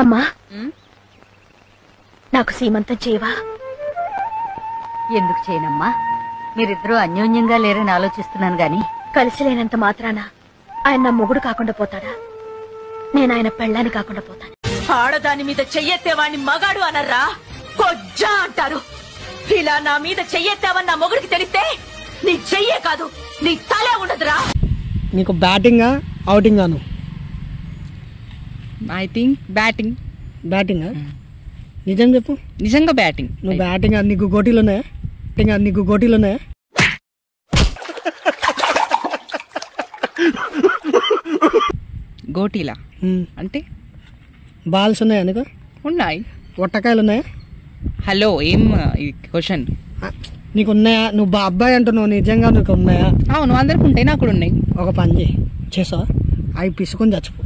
అమ్మా నాకు సీమంతం చేయవా? ఎందుకు చేయనమ్మా? మీరిద్దరూ అన్యోన్యంగా లేరని ఆలోచిస్తున్నాను గాని. కలిసి లేనంత మాత్రాన ఆయన నా మొగుడు కాకుండా పోతాడా? నేను ఆయన పెళ్ళాన్ని కాకుండా పోతాను. ఆడదాని మీద చెయ్యెత్తేవాణ్ణి మగాడు అనర్రా, కొజ్జా అంటారు. ఇలా నా మీద చెయ్యెత్తావని నా మొగుడికి తెలిస్తే నీ చెయ్యే కాదు నీ తలే ఉండదురా. నీకు బ్యాటింగా అవుటింగాను? I think batting. బ్యాటింగా? నిజం చెప్పు. నిజంగా బ్యాటింగ్. నువ్వు బ్యాటింగ్ నీకు గోటీలు ఉన్నాయా? నీకు గోటీలు ఉన్నాయా? గోటీలా అంటే బాల్స్ ఉన్నాయా నీకు? ఉన్నాయి. ఒట్టకాయలు ఉన్నాయా? హలో, ఏం క్వశ్చన్? నీకు ఉన్నాయా? నువ్వు అబ్బాయి అంటున్నావు, నిజంగా నీకు ఉన్నాయా? అవును, అందరికి ఉంటాయి, నాకు కూడా ఉన్నాయి. ఒక పని చేసావా? అవి పిసుకొని చచ్చిపో.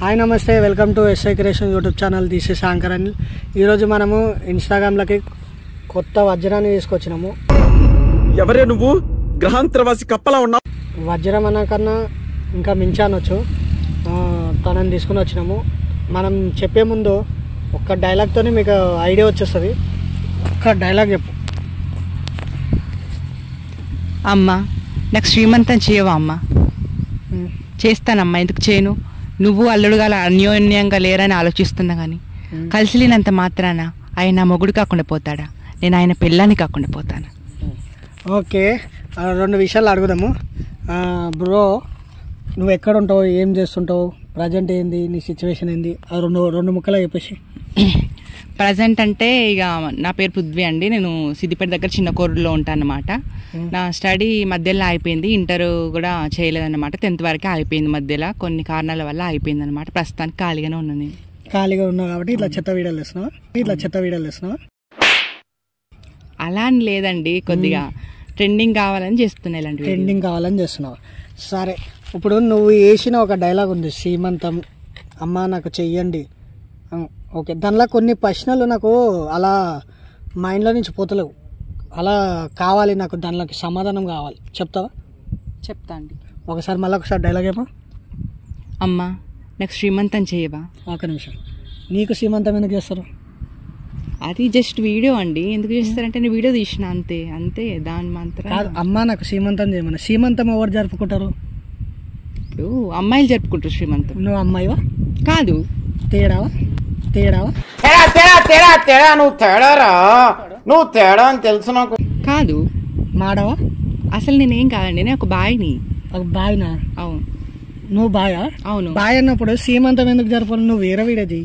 హాయ్ నమస్తే, welcome to SI creation YouTube channel. This is anchor Anil. ఈరోజు మనము ఇన్స్టాగ్రామ్లకి కొత్త వజ్రాన్ని తీసుకొచ్చినాము. ఎవరే నువ్వు? గ్రహాంతరవాసి కప్పలా ఉన్నావు. వజ్రం అన్న కన్నా ఇంకా మించానొచ్చు. తనని తీసుకుని వచ్చినాము. మనం చెప్పే ముందు ఒక్క డైలాగ్తోనే మీకు ఐడియా వచ్చేస్తుంది. ఒక్క డైలాగ్ చెప్పు. అమ్మా నాకు శ్రీమంతం చేయవా? అమ్మా చేస్తానమ్మా, ఎందుకు చేయను? నువ్వు అల్లుడుగా అన్యోన్యంగా లేరని ఆలోచిస్తున్నా కానీ కలిసి లేనంత మాత్రాన ఆయన నా మొగుడు కాకుండా పోతాడా? నేను ఆయన పిల్లని కాకుండా పోతాను. ఓకే, రెండు విషయాలు అడుగుదాము. బ్రో, నువ్వు ఎక్కడ ఉంటావు, ఏం చేస్తుంటావు, ప్రజెంట్ ఏంది, నీ సిచ్యువేషన్ ఏంది? రెండు ముక్కలా చెప్పేసి. ప్రజెంట్ అంటే ఇక నా పేరు పృథ్వీ అండి. నేను సిద్దిపేట దగ్గర చిన్న కోరులో ఉంటాను అన్నమాట. నా స్టడీ మధ్యలో అయిపోయింది, ఇంటర్ కూడా చేయలేదన్నమాట. 10th వరకే అయిపోయింది, మధ్యలో కొన్ని కారణాల వల్ల అయిపోయింది అనమాట. ప్రస్తుతానికి ఖాళీగానే ఉన్నాను. నేను ఖాళీగా ఉన్నావు కాబట్టి ఇట్లా చెత్త వీడియోలు వేస్తున్నావా? అలా అని లేదండి, కొద్దిగా ట్రెండింగ్ కావాలని చేస్తున్నా. ఇలాంటి ట్రెండింగ్ కావాలని చేస్తున్నావు. సరే, ఇప్పుడు నువ్వు వేసిన ఒక డైలాగ్ ఉంది, సీమంతం అమ్మ నాకు చెయ్యండి. ఓకే, దానిలో కొన్ని ప్రశ్నలు నాకు అలా మైండ్లో నుంచి పోతలేవు. అలా కావాలి నాకు, దానిలోకి సమాధానం కావాలి. చెప్తావా? చెప్తా అండి. ఒకసారి డైలాగ్ ఏమో. అమ్మా నాకు శ్రీమంతం చేయవా? ఒక నిమిషం. నీకు సీమంతం ఎందుకు చేస్తారు? అది జస్ట్ వీడియో అండి. ఎందుకు చేస్తారంటే నేను వీడియో తీసిన, అంతే. దాని మాత్రం కాదు. అమ్మ నాకు సీమంతం చేయమని. సీమంతం ఎవరు జరుపుకుంటారు? ఇప్పుడు అమ్మాయిలు జరుపుకుంటారు శ్రీమంతం. నువ్వు అమ్మాయివా? కాదు. తేడావా? నువ్వు తేడా అని తెలుసు నాకు. కాదు. మాడవా? అసలు నేనేం కాదండి, నేను ఒక బాయ్ని. ఒక బాయ్నా? అవును. నువ్వు బాయా? అవును. బాయ్ అన్నప్పుడు సీమంతం ఎందుకు జరపాలి? నువ్వు వేరే వీడియోది.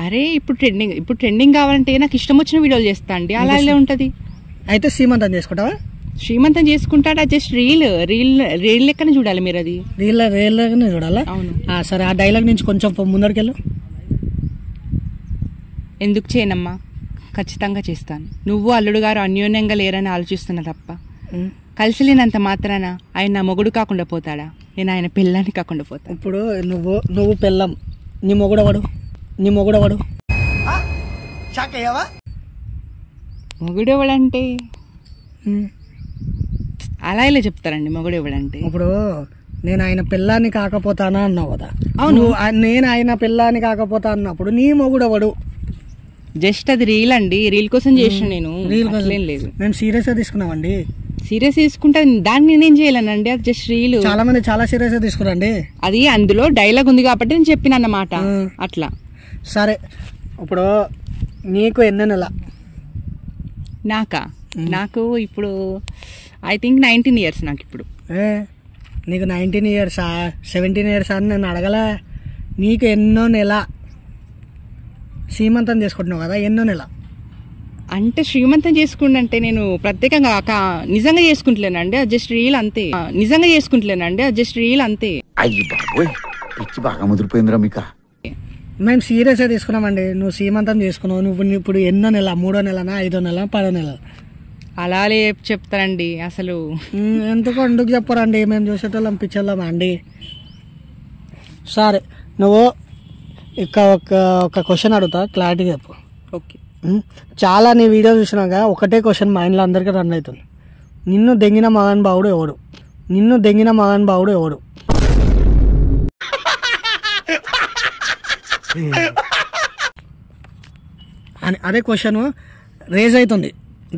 అరే ఇప్పుడు ట్రెండింగ్ కావాలంటే నాకు ఇష్టం వచ్చిన వీడియోలు చేస్తా అండి. అలా ఇలా ఉంటది. అయితే సీమంతం చేసుకుంటావా? శ్రీమంతం చేసుకుంటాడా? జస్ట్ రీల్ లెక్కనే చూడాలి మీరు. అది రీల్ లెక్కనే చూడాలా? అవును. సరే, ఆ డైలాగ్ నుంచి కొంచెం ముందరికెళ్ళు. ఎందుకు చేయనమ్మా? ఖచ్చితంగా చేస్తాను. నువ్వు అల్లుడు గారు అన్యోన్యంగా లేరని ఆలోచిస్తున్నా తప్ప కలిసి లేనంత మాత్రాన ఆయన నా మొగుడు కాకుండా పోతాడా? నేను ఆయన పిల్లని కాకుండా పోతాను. ఇప్పుడు నువ్వు పెళ్ళం, నీ మొగుడవాడు మొగుడు ఎవడంటే అలా ఇలా చెప్తారండి. మొగుడు ఎవడంటే ఇప్పుడు నేను ఆయన పిల్లాన్ని కాకపోతానా అన్నావు కదా. అవును. నేను ఆయన పిల్లాన్ని కాకపోతా అన్నప్పుడు నీ మొగుడవాడు? జస్ట్ అది రీల్ అండి. రీల్ కోసం చేసిన నేను. రీల్ లేదు. మేము సీరియస్ గా తీసుకున్నామండి. సీరియస్ తీసుకుంటే దాన్ని నేనేం చేయలేనండి. అది జస్ట్ రీల్. చాలా మంది చాలా సీరియస్ గా తీసుకురండి. అది అందులో డైలాగ్ ఉంది కాబట్టి నేను చెప్పిన అన్నమాట. అట్లా. సరే, ఇప్పుడు నీకు ఎన్నో నెల? నాకు ఇప్పుడు ఐ థింక్ 19 years నాకు ఇప్పుడు. నీకు 19 years 17 years అని నేను అడగలా. నీకు ఎన్నో నెల సీమంతం చేసుకుంటున్నావు కదా, ఎన్నో నెల? అంటే శ్రీమంతం చేసుకుంటే నేను ప్రత్యేకంగా నిజంగా చేసుకుంటలేనండి. అది జస్ట్ రీల్ అంతే. అయ్యి బాబోయ్, పిచ్చి బాగా ముదిరిపోయిందిరా మీకు. మేము సీరియస్గా తీసుకున్నామండి. నువ్వు సీమంతం చేసుకున్నావు. నువ్వు ఇప్పుడు ఎన్నో నెల? 3వ నెలనా, 5వ నెల, 10వ నెల? అలా చెప్తారండి. అసలు ఎందుకు చెప్పరండి? మేము చూసేటోళ్ళం పిచ్చోళ్ళమా అండి? సరే, నువ్వు ఇక ఒక క్వశ్చన్ అడుగుతా, క్లారిటీగా చెప్పు. ఓకే. చాలా నీ వీడియో చూసినాక ఒకటే క్వశ్చన్ మైండ్లో అందరికీ రన్ అవుతుంది. నిన్ను దెంగిన మగన్ బావుడు ఎవడు? నిన్ను దెంగిన మగన్ బావుడు ఎవడు? అని అదే క్వశ్చన్ రేజ్ అవుతుంది.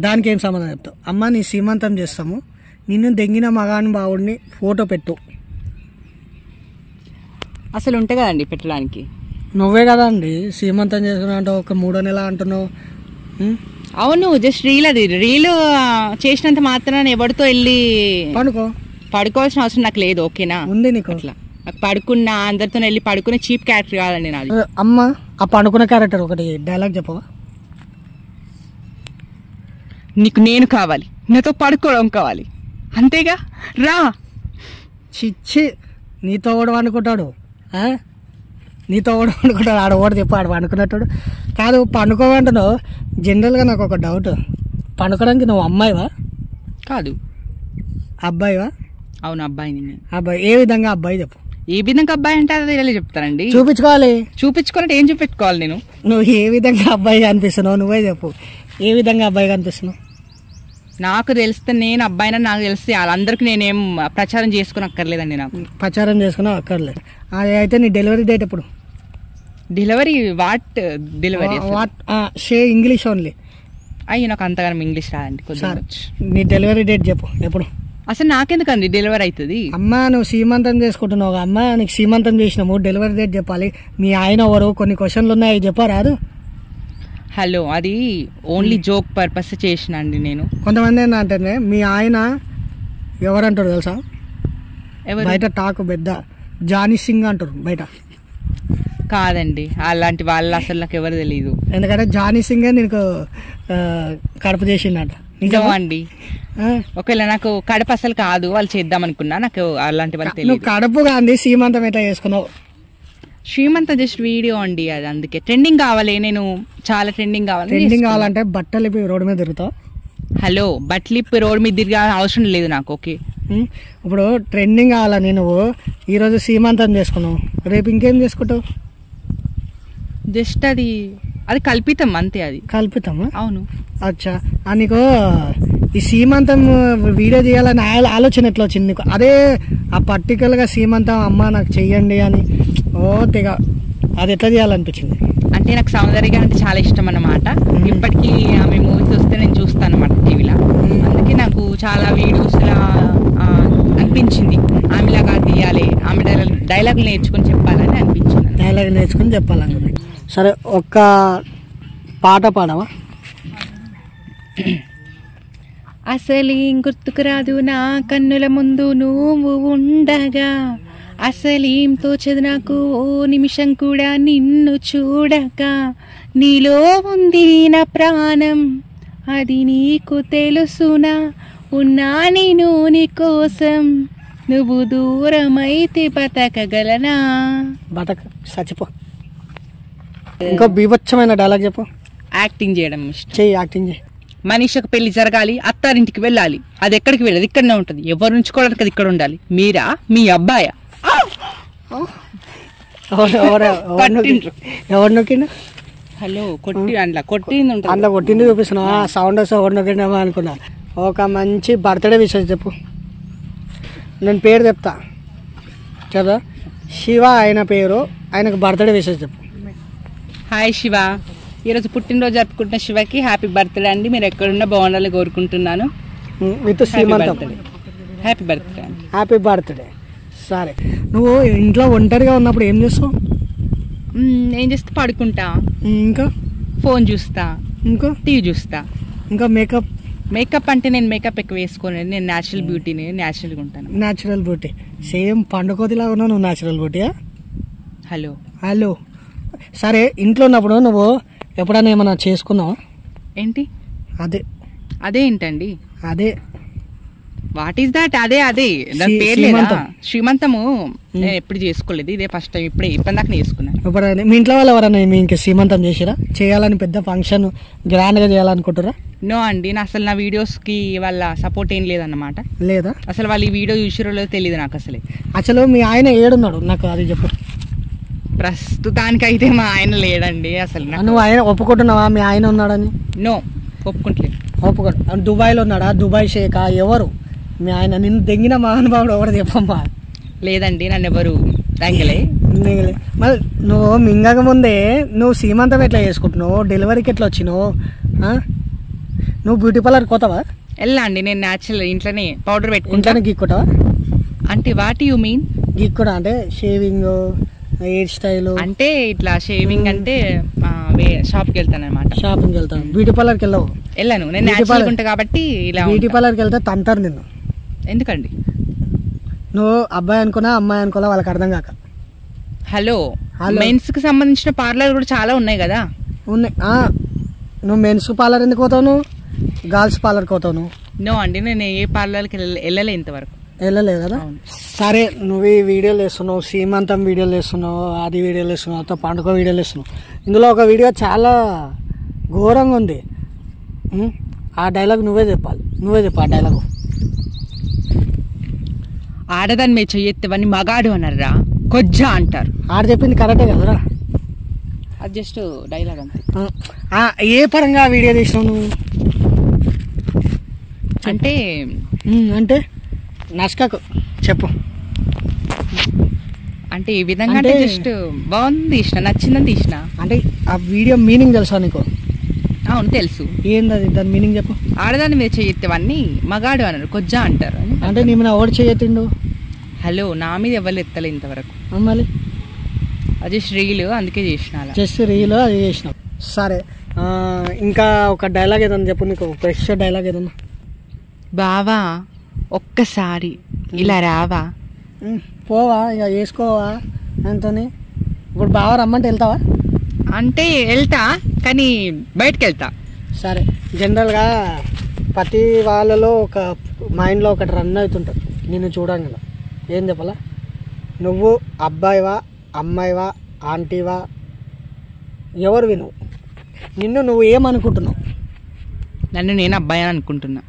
దానికి ఏం సమాధానం చెప్తావు? అమ్మ నీ సీమంతం చేస్తాము, నిన్ను దెంగిన మగాన్ బావుడిని ఫోటో పెట్టు. అసలు ఉంటాయి కదండి పెట్టడానికి. నువ్వే కదా అండి సీమంతం చేసుకున్నా అంటావు, ఒక 3 నెల అంటున్నావు. అవును, జస్ట్ రీల్ అది. రీల్ చేసినంత మాత్రాన ఎవరితో వెళ్ళి పడుకోవాల్సిన అవసరం నాకు లేదు. ఓకేనా? ఉంది నీకు. అట్లా నాకు పడుకున్నా అందరితో వెళ్ళి పడుకునే చీప్ క్యారెక్టర్ కాదండి నాది. అమ్మ ఆ పడుకున్న క్యారెక్టర్ ఒకటి డైలాగ్ చెప్పవా? నీకు నేను కావాలి, నాతో పడుకోవడం కావాలి, అంతేగా, రా. చిచ్చి, నీతో ఓడు అనుకుంటాడు, నీతో ఓడు అనుకుంటాడు. ఆడ ఓడి చెప్పు, ఆడ పండుకున్నట్టు కాదు. పండుకోమంటున్నావు. జనరల్గా నాకు ఒక డౌట్, పండుకోవడానికి నువ్వు అమ్మాయివా? కాదు. అబ్బాయివా? అవును, అబ్బాయిని నేను. అబ్బాయి. ఏ విధంగా అబ్బాయి చెప్పు? ఏ విధంగా అబ్బాయి అంటే అది ఇలా చెప్తానండి. చూపించుకోవాలి. చూపించుకోవాలంటే ఏం చూపించుకోవాలి నేను? నువ్వు ఏ విధంగా అబ్బాయి కనిపిస్తున్నావు నువ్వే చెప్పు. ఏ విధంగా అబ్బాయి కనిపిస్తున్నావు? నాకు తెలిస్తే నేను అబ్బాయినని నాకు తెలిస్తే వాళ్ళందరికీ నేనేం ప్రచారం చేసుకుని అక్కర్లేదండి. నాకు ప్రచారం చేసుకున్నా అక్కర్లేదు. అది అయితే నీ డెలివరీ డేట్ ఎప్పుడు? డెలివరీ డెలివరీ షే ఇంగ్లీష్ ఓన్లీ. అయ్యి నాకు అంతగానం ఇంగ్లీష్ రాదండి. కొంచెం నీ డెలివరీ డేట్ చెప్పు ఎప్పుడు? అసలు నాకెందుకండి డెలివరీ అవుతుంది? అమ్మ నువ్వు సీమంతం చేసుకుంటున్నావు, అమ్మ నీకు సీమంతం చేసినాము, డెలివరీ డేట్ చెప్పాలి. మీ ఆయన ఎవరు? కొన్ని క్వశ్చన్లు ఉన్నాయి, చెప్పరాదు? హలో, అది ఓన్లీ జోక్ పర్పస్ చేసిన అండి నేను. కొంతమంది ఏంటంటే మీ ఆయన ఎవరంటారు తెలుసా? ఎవరు? బయట టాక్ పెద్ద జానీ సింగ్ అంటారు బయట. కాదండి, అలాంటి వాళ్ళు అసలు నాకు ఎవరు తెలియదు. ఎందుకంటే జానీ సింగే నీకు కడుపు చేసిండట. నిజమా అండి? ఒకవేళ నాకు కడుపు అసలు కాదు, వాళ్ళు చేద్దాం అనుకున్నా. నాకు అలాంటి వాళ్ళు తెలియదు. నువ్వు కడుపు కాండి సీమంతం ఎట్లా చేసుకున్నావు? శ్రీమంత జస్ట్ వీడియో అండి అది. అందుకే ట్రెండింగ్ కావాలి, నేను చాలా ట్రెండింగ్ కావాలి. ట్రెండింగ్ కావాలంటే బట్టలు రోడ్డు మీద తిరుగుతావు. హలో, బట్టలు రోడ్డు మీద తిరిగే అవసరం లేదు నాకు. ఓకే, ఇప్పుడు ట్రెండింగ్ కావాలని నువ్వు ఈరోజు సీమంతం చేసుకున్నావు, రేపు ఇంకేం చేసుకుంటావు? జస్ట్ అది కల్పితం అంతే. అది కల్పితమా? అవును. అచ్చా, నీకు ఈ సీమంతం వీడియో చేయాలని ఆలోచన ఎట్లా వచ్చింది నీకు? అదే ఆ పర్టికులర్గా సీమంతం అమ్మ నాకు చెయ్యండి అని తెగ అది ఎట్లా చేయాలనిపించింది? అంటే నాకు సౌందర్య అంటే చాలా ఇష్టం అన్నమాట. ఇప్పటికీ ఆమె మూవీస్ వస్తే నేను చూస్తాను అన్నమాట టీవీలో. అందుకే నాకు చాలా వీడియోస్ అనిపించింది ఆమెలాగా తీయాలి, ఆమె డైలాగులు నేర్చుకుని చెప్పాలని అనిపించింది. డైలాగ్ నేర్చుకుని చెప్పాలనుకున్నా. సరే, ఒక్క పాట పాడవా? అసలేం గుర్తుకు రాదు నా కన్నుల ముందు నువ్వు ఉండగా, అసలేం తోచదు నాకు ఓ నిమిషం కూడా నిన్ను చూడక, నీలో ఉంది నా ప్రాణం అది నీకు తెలుసునా, ఉన్నా నేను నీ కోసం నువ్వు దూరమైతే బతకగలనా? చచ్చిపో. ఇంకో బీభత్సమైన డైలాగ్ చెప్పు. యాక్టింగ్ చేయడం ఇష్టం. చెయ్యి, యాక్టింగ్ చేయి. మనిషికి పెళ్లి జరగాలి, అత్తారింటికి వెళ్ళాలి, అది ఎక్కడికి వెళ్ళదు, ఇక్కడనే ఉంటుంది. ఎవరు ఉంచుకోవడానికి అది ఇక్కడ ఉండాలి. మీరా? మీ అబ్బాయా? ఎవరు నొక్కిండు? హలో, కొట్టి అందులో కొట్టింది ఉంటుంది. అందులో కొట్టింది చూపిస్తున్నావా? సౌండ్ వస్తే ఎవరు నొక్కిండేమో అనుకున్నా. ఒక మంచి బర్త్డే విషయం చెప్పు. నేను పేరు చెప్తా కదా, శివ ఆయన పేరు, ఆయనకు బర్త్డే విషయం చెప్పు. హాయ్ శివ, ఈరోజు పుట్టినరోజు జరుపుకుంటున్న శివకి హ్యాపీ బర్త్డే అండి. మీరు ఎక్కడున్నా బాగుండాలని కోరుకుంటున్నాను. విత్ సీమంతం. హ్యాపీ బర్త్డే అండి. Happy birthday. సరే, నువ్వు ఇంట్లో ఒంటరిగా ఉన్నప్పుడు ఏం చేస్తావు? ఏం చేస్తా? పడుకుంటా. ఇంకా ఫోన్ చూస్తా. ఇంకా టీవీ చూస్తా. ఇంకా మేకప్? మేకప్ అంటే నేను మేకప్ ఎక్కువ వేసుకోను. నేను న్యాచురల్ బ్యూటీని, న్యాచురల్గా ఉంటాను. Natural beauty. సేమ్ పండుకోతిలా ఉన్నావు నువ్వు, న్యాచురల్ బ్యూటీయా? Hello hello. సరే, ఇంట్లో ఉన్నప్పుడు నువ్వు ఎప్పుడైనా ఏమైనా చేసుకున్నావా? ఏంటి అదే ఏంటండి? అదే వాట్ ఈస్ దాట్? అదే దాని పేరు లేదా? శ్రీమంతము నేను ఎప్పుడు చేసుకోలేదు, ఇదే ఫస్ట్ టైం. ఇప్పటిదాకా చేసుకున్నాను. ఎప్పుడైనా మీ ఇంట్లో వాళ్ళు ఎవరైనా మీ ఇంకా శ్రీమంతం చేసిరా? చేయాలని పెద్ద ఫంక్షన్ గ్రాండ్ గా చేయాలనుకుంటారా? నో అండి, అసలు నా వీడియోస్ కి వాళ్ళ సపోర్ట్ ఏం లేదన్నమాట. లేదా? అసలు వాళ్ళు ఈ వీడియో చూసిరో లేదో తెలియదు నాకు అసలే. అసలు మీ ఆయన ఏడున్నాడు నాకు అది చెప్పు. ప్రస్తుతానికి అయితే మా ఆయన లేడండి. అసలు నువ్వు ఆయన ఒప్పుకుంటున్నావా మీ ఆయన ఉన్నాడని? నో. ఒప్పుకుంటలేదు. ఒప్పుకోడు. దుబాయ్లో ఉన్నాడా? దుబాయ్ షేకా? ఎవరు మీ ఆయన? నిన్ను దెంగిన మహానుభావుడు ఎవరు చెప్పమ్మా? లేదండి, నన్ను ఎవరు రంగలే. మళ్ళీ నువ్వు మింగక ముందే నువ్వు సీమంతం ఎట్లా చేసుకుంటున్నావు? డెలివరీకి ఎట్లా వచ్చినావు? నువ్వు బ్యూటీ పార్లర్ పోతావా? వెళ్ళా అండి, నేను న్యాచురల్ ఇంట్లోనే పౌడర్ పెట్టుకుంటాను. ఇంట్లోనే గీక్కుంటావా? అంటే వాట్ యు మీన్? గీక్కుడా అంటే షేవింగ్, హెయిర్ స్టైల్ అంటే ఇట్లా షేవింగ్ అంటే షాప్కి వెళ్తాను అనమాట. షాపింగ్కి వెళ్తాను. బ్యూటీ పార్లర్కి వెళ్ళవు? వెళ్ళాను, నేను న్యాచురల్ ఉంటా కాబట్టి. ఇలా బ్యూటీ పార్లర్కి వెళ్తే తంతారు నిన్ను. ఎందుకండి? నువ్వు అబ్బాయి అనుకున్నా అమ్మాయి అనుకోలా వాళ్ళకి అర్థం కాక. హలో, మెన్స్ కి సంబంధించిన పార్లర్ కూడా చాలా ఉన్నాయి కదా. ఉన్నాయి. నువ్వు మెన్స్ పార్లర్ ఎందుకు పోతావు? నువ్వు గర్ల్స్ పార్లర్కి పోతావు నువ్వు? నో అండి, నేను ఏ పార్లర్కి వెళ్ళలే ఇంతవరకు. వెళ్ళలేదు కదా. సరే, నువ్వు ఈ వీడియోలు వేస్తున్నావు, సీమంతం వీడియోలు వేస్తున్నావు, అది వీడియోలు వేస్తున్నావు, పండుగ వీడియోలు వేస్తున్నావు. ఇందులో ఒక వీడియో చాలా ఘోరంగా ఉంది. ఆ డైలాగ్ నువ్వే చెప్పాలి. నువ్వే చెప్పు ఆ డైలాగు. ఆడదాన్ని మీరు చెయ్యెత్తవని మగాడు అన్నారా, కొజ్జా అంటారు. ఆడ చెప్పింది కరెక్టే కదరా? అది జస్ట్ డైలాగ్ అంతే. ఏ పరంగా వీడియో తీసినావు నువ్వు? అంటే నష్కకు చెప్పు. అంటే ఈ విధంగా అంటే జస్ట్ బాగుంది తీసిన, నచ్చిందని తీసిన. అంటే ఆ వీడియో మీనింగ్ తెలుసా నీకు? అవును తెలుసు. ఏంది అది? దాని మీనింగ్ చెప్పు. ఆడదాన్ని మీరు చెయ్యెత్తవని మగాడు అన్నారు, కొజ్జా అంటారు. అంటే నీ మీద ఓడి చెయ్యెత్తిండు? హలో, నా మీద ఎవరు ఎత్తలే ఇంతవరకు. మళ్ళీ అది జస్ట్ రీల్, అందుకే చేసిన. అలా జస్ట్ రీల్ అది చేసినావు. సరే, ఇంకా ఒక డైలాగ్ ఏదన్నా చెప్పు. నీకు ఫ్రెష్ డైలాగ్ ఏదన్నా. బావా ఒక్కసారి ఇలా రావా? పోవా ఇక వేసుకోవా అంతని? ఇప్పుడు బాగా రమ్మంటే వెళ్తావా? అంటే వెళ్తా, కానీ బయటకు వెళ్తా. సరే, జనరల్గా ప్రతి వాళ్ళలో ఒక మైండ్లో ఒకటి రన్ అవుతుంటుంది నిన్ను చూడంగా. ఏం చెప్పాలా? నువ్వు అబ్బాయివా, అమ్మాయివా, ఆంటీవా, ఎవరు విను? నిన్ను నువ్వు ఏమనుకుంటున్నావు? నన్ను నేను అబ్బాయి అని అనుకుంటున్నా.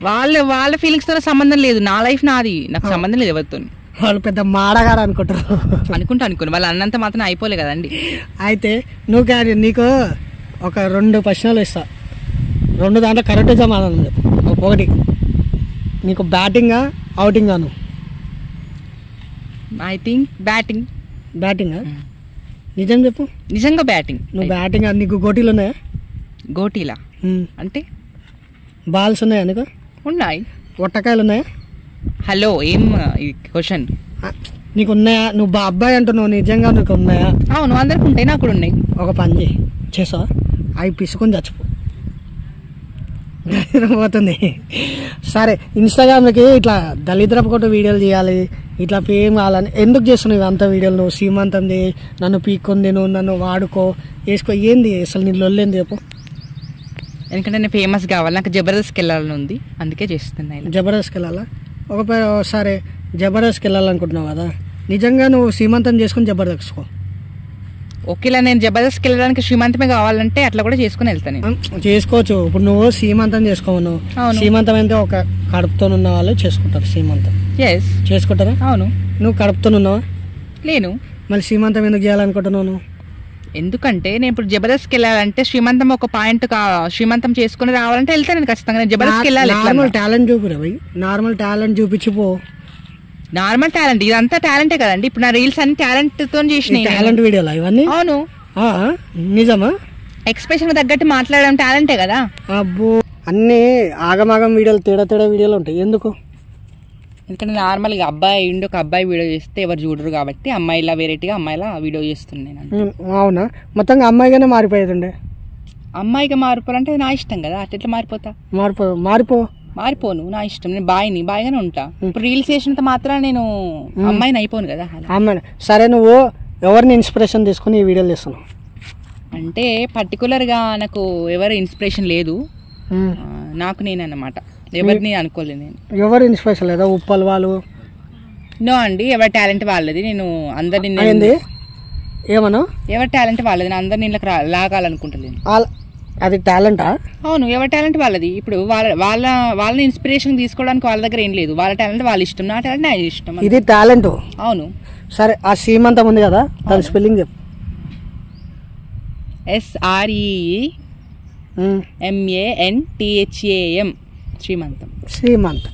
వాళ్ళ ఫీలింగ్స్తో సంబంధం లేదు. నా లైఫ్ నాది, నాకు సంబంధం లేదు ఎవరితో. వాళ్ళు పెద్ద మాడగారు అనుకుంటారు. అనుకుని వాళ్ళు అన్నంత మాత్రం అయిపోలే కదండి. అయితే నువ్వు కానీ నీకు ఒక 2 ప్రశ్నలు ఇస్తా. 2 దాంట్లో కరెక్ట్ సమాధానం చెప్పు. ఒకటి, నీకు బ్యాటింగా అవుటింగా? నువ్వు ఐ థింక్ బ్యాటింగ్. బ్యాటింగా? నిజం చెప్పు. నిజంగా బ్యాటింగ్. నువ్వు బ్యాటింగ్. నీకు గోటీలు ఉన్నాయా? గోటీలా అంటే? బాల్స్ ఉన్నాయా నీకు? ఉన్నాయి. ఒట్టకాయలు ఉన్నాయా? హలో, ఏం క్వశ్చన్? నీకు ఉన్నాయా? నువ్వు అబ్బాయి అంటున్నావు, నిజంగా నీకు ఉన్నాయా? అవును, అందరికి ఉంటాయి, నాకు కూడా ఉన్నాయి. ఒక పని చేసావా? అవి పిసుకొని చచ్చిపో పోతుంది. సరే, ఇన్స్టాగ్రామ్కి ఇట్లా దళిద్రపు కొట్టు వీడియోలు చేయాలి, ఇట్లా ఫేమ్ కావాలని ఎందుకు చేస్తున్నావు ఇవంతా వీడియోలు? నువ్వు సీమంతం నన్ను పీక్కుంది, నువ్వు నన్ను వాడుకో, వేసుకో, ఏంది అసలు నీ లొల్లేంది చెప్పు? ఎందుకంటే నేను ఫేమస్ కావాలి, నాకు జబర్దస్త్కి వెళ్ళాలని ఉంది, అందుకే చేస్తున్నా. జబర్దస్త్కి వెళ్ళాలా? సరే, జబర్దస్త్కి వెళ్ళాలనుకుంటున్నావు కదా, నిజంగా నువ్వు సీమంతం చేసుకుని జబర్దస్త్కో. ఓకేలా, నేను జబర్దస్త్కి వెళ్ళడానికి శ్రీమంతమే కావాలంటే అట్లా కూడా చేసుకుని వెళ్తాను. చేసుకోవచ్చు. ఇప్పుడు నువ్వు సీమంతం చేసుకోవు. సీమంతం అయితే ఒక కడుపుతో ఉన్న వాళ్ళు చేసుకుంటారు సీమంతం. చేసుకుంటారా? అవును. నువ్వు కడుపుతో ఉన్నావా? లేను. మళ్ళీ సీమంతం ఎందుకు చేయాలనుకుంటున్నావు నువ్వు? ఎందుకంటే నేను ఇప్పుడు జబర్దస్త్కి వెళ్ళాలంటే శ్రీమంతం ఒక పాయింట్, శ్రీమంతం చేసుకుని రావాలంటే వెళ్తాను ఖచ్చితంగా. నేను జబర్దస్త్కి వెళ్ళాలి. నార్మల్ టాలెంట్ చూపిరా భయ్, నార్మల్ టాలెంట్ చూపించిపో. నార్మల్ టాలెంట్ ఇదంతా టాలెంటే కదండి. ఇప్పుడు నా రీల్స్ అన్ని టాలెంట్ తో చేసిన టాలెంట్ వీడియోలా ఇవన్నీ? అవును. నిజమా? ఎక్స్ప్రెషన్ తగ్గట్టు మాట్లాడడం టాలెంటే కదా. అబ్బో, అన్ని ఆగమాగం వీడియోలు, తేడా వీడియోలు ఉంటాయి. ఎందుకు? ఎందుకంటే నార్మల్గా అబ్బాయి ఒక అబ్బాయి వీడియో చేస్తే ఎవరు చూడరు కాబట్టి అమ్మాయిలా వెరైటీగా అమ్మాయిలా వీడియో చేస్తున్నాను. అవునా? మొత్తంగా అమ్మాయిగానే మారిపోయేదండి. అమ్మాయిగా మారిపోవాలంటే నా ఇష్టం కదా, అట్లా మారిపోతా? మారిపోను, నా ఇష్టం. నేను బాయిగానే ఉంటా. ఇప్పుడు రీల్స్ చేసినంత మాత్రం నేను అమ్మాయిని అయిపోను కదా. అమ్మాయి. సరే, నువ్వు ఎవరిని ఇన్స్పిరేషన్ తీసుకుని ఈ వీడియోలు చేస్తున్నావు? అంటే పర్టికులర్ గా నాకు ఎవరు ఇన్స్పిరేషన్ లేదు, నాకు నేను అన్నమాట. ఎవరిని అనుకోలేదు నేను. ఎవరు ఇన్స్పిరేషన్ లేదా? ఉప్పల్ వాళ్ళు? నో అండి, ఎవరి టాలెంట్ వాళ్ళది. నేను అందరిని ఏమన్నా ఎవరి టాలెంట్ వాళ్ళది, నేను అందరిని ఇళ్ళకి లాగాలనుకుంటలేను. అది టాలెంటా? అవును, ఎవరి టాలెంట్ వాళ్ళది. ఇప్పుడు వాళ్ళని ఇన్స్పిరేషన్ తీసుకోవడానికి వాళ్ళ దగ్గర ఏం లేదు. వాళ్ళ టాలెంట్ వాళ్ళ ఇష్టం, నా టాలెంట్ నా ఇష్టం. ఇది టాలెంట్. అవును. సరే, ఆ సీమంతం ఉంది కదా, దాని స్పెల్లింగ్ చెప్పు. SREE MANTHAM శ్రీమంతం. శ్రీమంత్